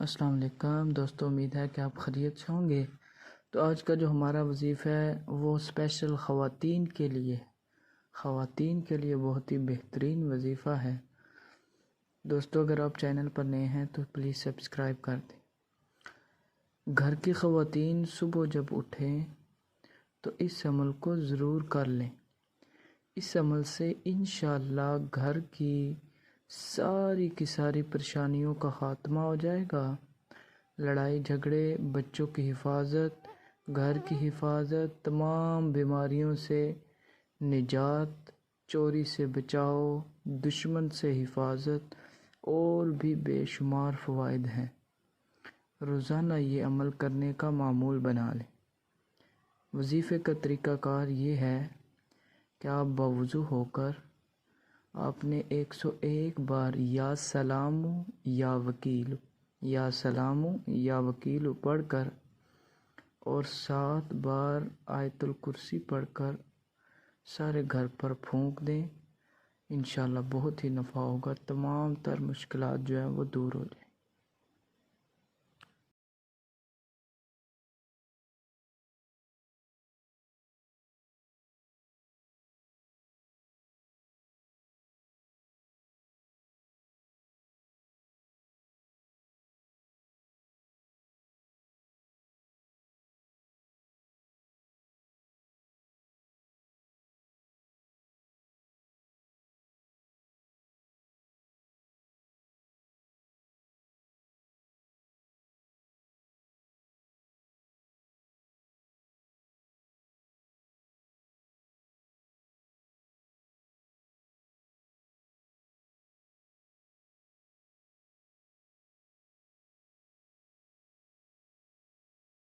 अस्सलाम वालेकुम दोस्तों, उम्मीद है कि आप खैरियत से होंगे। तो आज का जो हमारा वजीफ़ा है वो स्पेशल ख़वातीन के लिए बहुत ही बेहतरीन वजीफ़ा है। दोस्तों, अगर आप चैनल पर नए हैं तो प्लीज़ सब्सक्राइब कर दें। घर की ख़वातीन सुबह जब उठें तो इस अमल को ज़रूर कर लें। इस अमल से इंशाअल्लाह घर की सारी की सारी परेशानियों का ख़ात्मा हो जाएगा। लड़ाई झगड़े, बच्चों की हिफाजत, घर की हिफाजत, तमाम बीमारियों से निजात, चोरी से बचाव, दुश्मन से हिफाजत और भी बेशुमार फ़वाइद हैं। रोज़ाना ये अमल करने का मामूल बना लें। वजीफ़े का तरीक़ाकार ये है कि आप बावुज़ू होकर आपने 101 बार या सलामु या वकीलु पढ़कर और 7 बार आयतुल कुर्सी पढ़कर सारे घर पर फूंक दें। इंशाअल्लाह बहुत ही नफ़ा होगा, तमाम तर मुश्किलात जो है वो दूर हो जाए।